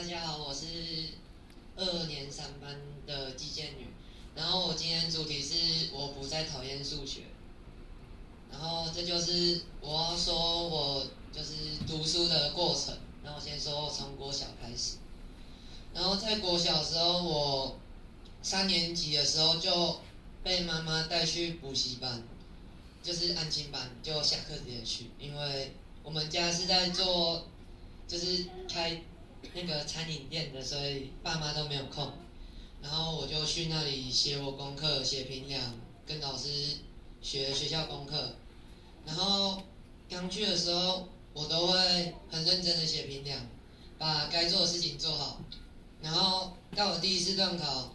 大家好，我是22年3班的季建宇。然后我今天主题是我不再讨厌数学。然后这就是我要说我就是读书的过程。然后先说我从国小开始。然后在国小的时候，我3年级的时候就被妈妈带去补习班，就是安亲班，就下课直接去，因为我们家是在做就是开那个餐饮店的，所以爸妈都没有空。然后我就去那里写我功课，写评量，跟老师学学校功课。然后刚去的时候，我都会很认真的写评量，把该做的事情做好。然后到了第一次段考，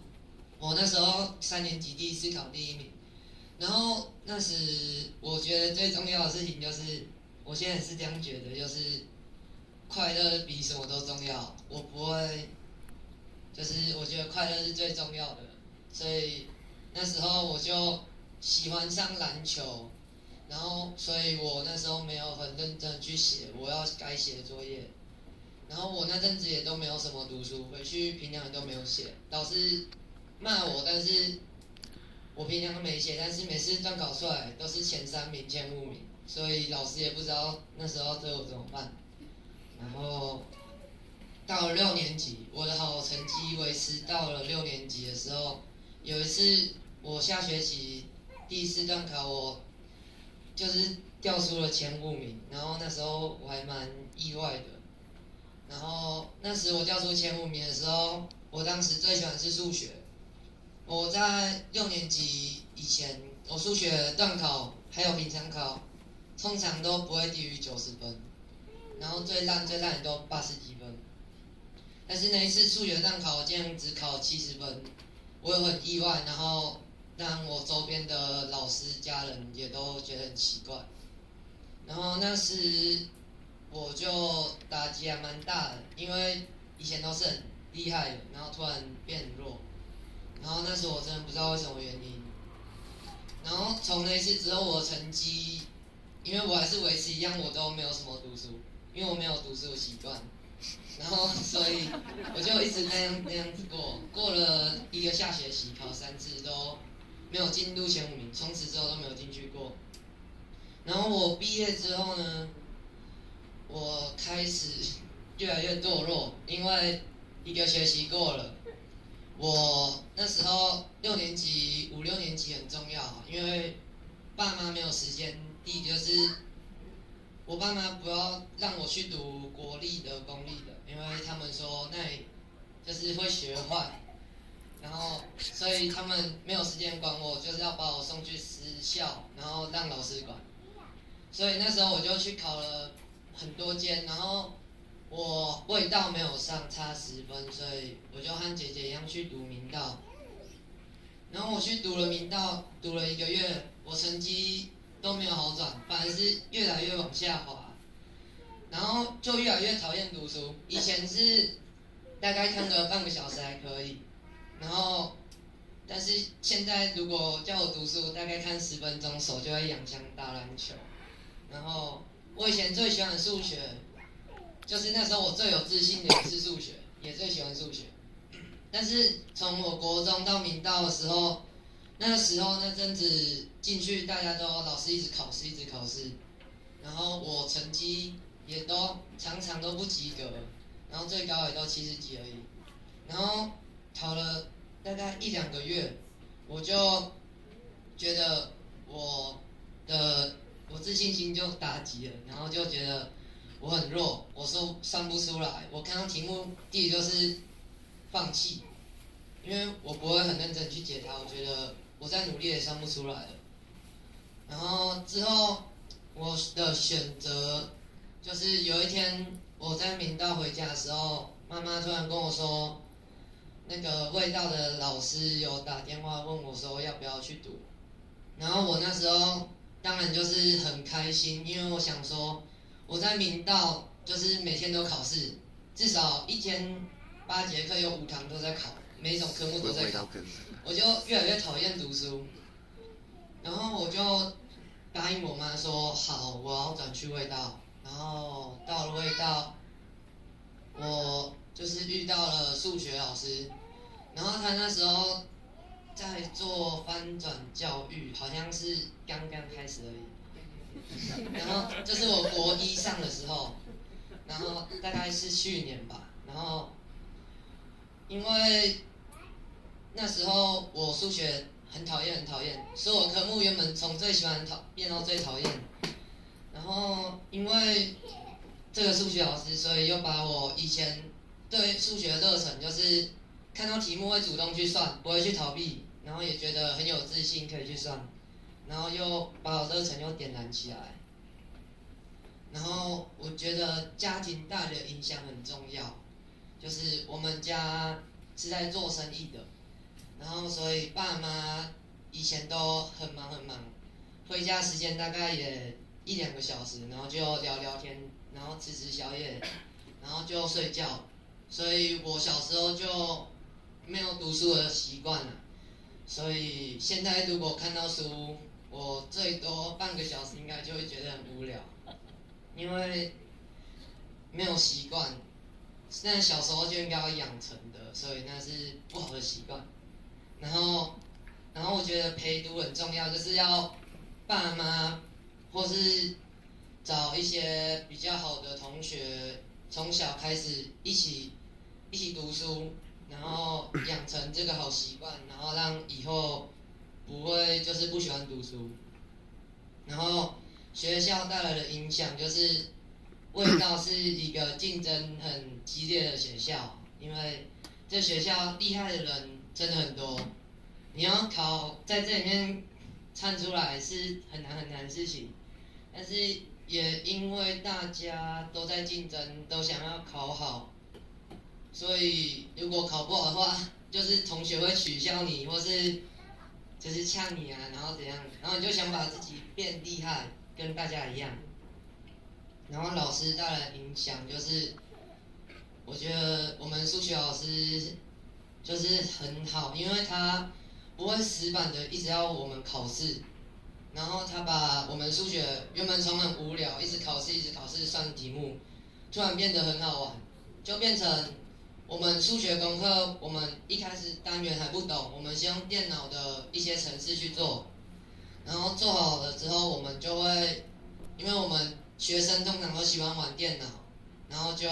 我那时候3年级第一次考第1名。然后那时我觉得最重要的事情就是，我现在是这样觉得，就是快乐比什么都重要。我不会，就是我觉得快乐是最重要的，所以那时候我就喜欢上篮球。然后所以我那时候没有很认真去写我要该写的作业。然后我那阵子也都没有什么读书，回去评量也都没有写，老师骂我，但是我平常都没写，但是每次段考出来都是前3名、前5名，所以老师也不知道那时候对我怎么办。然后到了6年级，我的好成绩维持到了6年级的时候，有一次我下学期第1次段考，我就是掉出了前5名，然后那时候我还蛮意外的。然后那时我掉出前5名的时候，我当时最喜欢的是数学。我在6年级以前，我数学段考还有平常考，通常都不会低于90分，然后最烂也都80几分。但是那一次数学段考，我竟然只考70分，我也很意外，然后让我周边的老师、家人也都觉得很奇怪。然后那时我就打击还蛮大的，因为以前都是很厉害的，然后突然变很弱。然后那时我真的不知道为什么原因。然后从那次之后，我成绩，因为我还是维持一样，我都没有什么读书，因为我没有读书的习惯。然后所以我就一直那样子过了一个下学期，考3次都没有进入前5名，从此之后都没有进去过。然后我毕业之后呢，我开始越来越堕落，因为一个学期过了。我那时候6年级、5、6年级很重要，因为爸妈没有时间。第一就是我爸妈不要让我去读国立的、公立的，因为他们说那里就是会学坏，然后所以他们没有时间管我，就是要把我送去私校，然后让老师管。所以那时候我就去考了很多间，然后我味道没有上，差10分，所以我就和姐姐一样去读明道。然后我去读了明道，读了1个月，我成绩都没有好转，反而是越来越往下滑。然后就越来越讨厌读书。以前是大概看个半个小时还可以，然后但是现在如果叫我读书，大概看10分钟，手就会痒，想打篮球。然后我以前最喜欢的数学，就是那时候我最有自信的也是数学，也最喜欢数学。但是从我国中到明道的时候，那时候那阵子进去，大家都老师一直考试，一直考试，然后我成绩也都常常都不及格，然后最高也都70几而已。然后考了大概1、2个月，我就觉得我自信心就打击了，然后就觉得我很弱，我说算不出来。我看到题目，第一就是放弃，因为我不会很认真去解它，我觉得我再努力也算不出来了。然后之后我的选择就是有一天我在明道回家的时候，妈妈突然跟我说，那个味道的老师有打电话问我说要不要去读。然后我那时候当然就是很开心，因为我想说我在明道就是每天都考试，至少1天8节课有5堂都在考，每一种科目都在考，我就越来越讨厌读书。然后我就答应我妈说好，我要转去味道。然后到了味道，我就是遇到了数学老师，然后他那时候在做翻转教育，好像是刚刚开始而已。然后就是我国一上的时候，然后大概是去年吧，然后因为那时候我数学很讨厌，很讨厌，所有科目原本从最喜欢变到最讨厌。然后因为这个数学老师，所以又把我以前对数学的热忱，就是看到题目会主动去算，不会去逃避，然后也觉得很有自信可以去算，然后又把我热忱又点燃起来。然后我觉得家庭带来的影响很重要，就是我们家是在做生意的，然后所以爸妈以前都很忙很忙，回家时间大概也1-2个小时，然后就聊聊天，然后吃吃宵夜，然后就睡觉，所以我小时候就没有读书的习惯了，所以现在如果看到书，我最多半个小时应该就会觉得很无聊，因为没有习惯，但小时候就应该要养成的，所以那是不好的习惯。然后我觉得陪读很重要，就是要爸妈或是找一些比较好的同学，从小开始一起读书，然后养成这个好习惯，然后让以后不会就是不喜欢读书。然后学校带来的影响就是味道是一个竞争很激烈的学校，因为这学校厉害的人真的很多，你要考在这里面看出来是很难很难的事情，但是也因为大家都在竞争，都想要考好，所以如果考不好的话，就是同学会取笑你，或是就是呛你啊，然后怎样，然后你就想把自己变厉害，跟大家一样。然后老师带来的影响就是，我觉得我们数学老师就是很好，因为他不会死板的一直要我们考试，然后他把我们数学原本从很无聊，一直考试一直考试算题目，突然变得很好玩，就变成我们数学功课，我们一开始单元还不懂，我们先用电脑的一些程式去做，然后做好了之后，我们就会，因为我们学生通常都喜欢玩电脑，然后就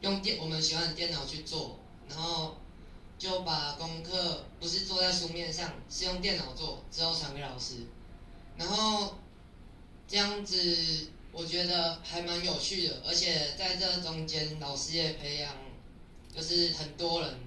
用我们喜欢的电脑去做，然后就把功课不是做在书面上，是用电脑做，之后传给老师，然后这样子我觉得还蛮有趣的，而且在这中间老师也培养，就是很多人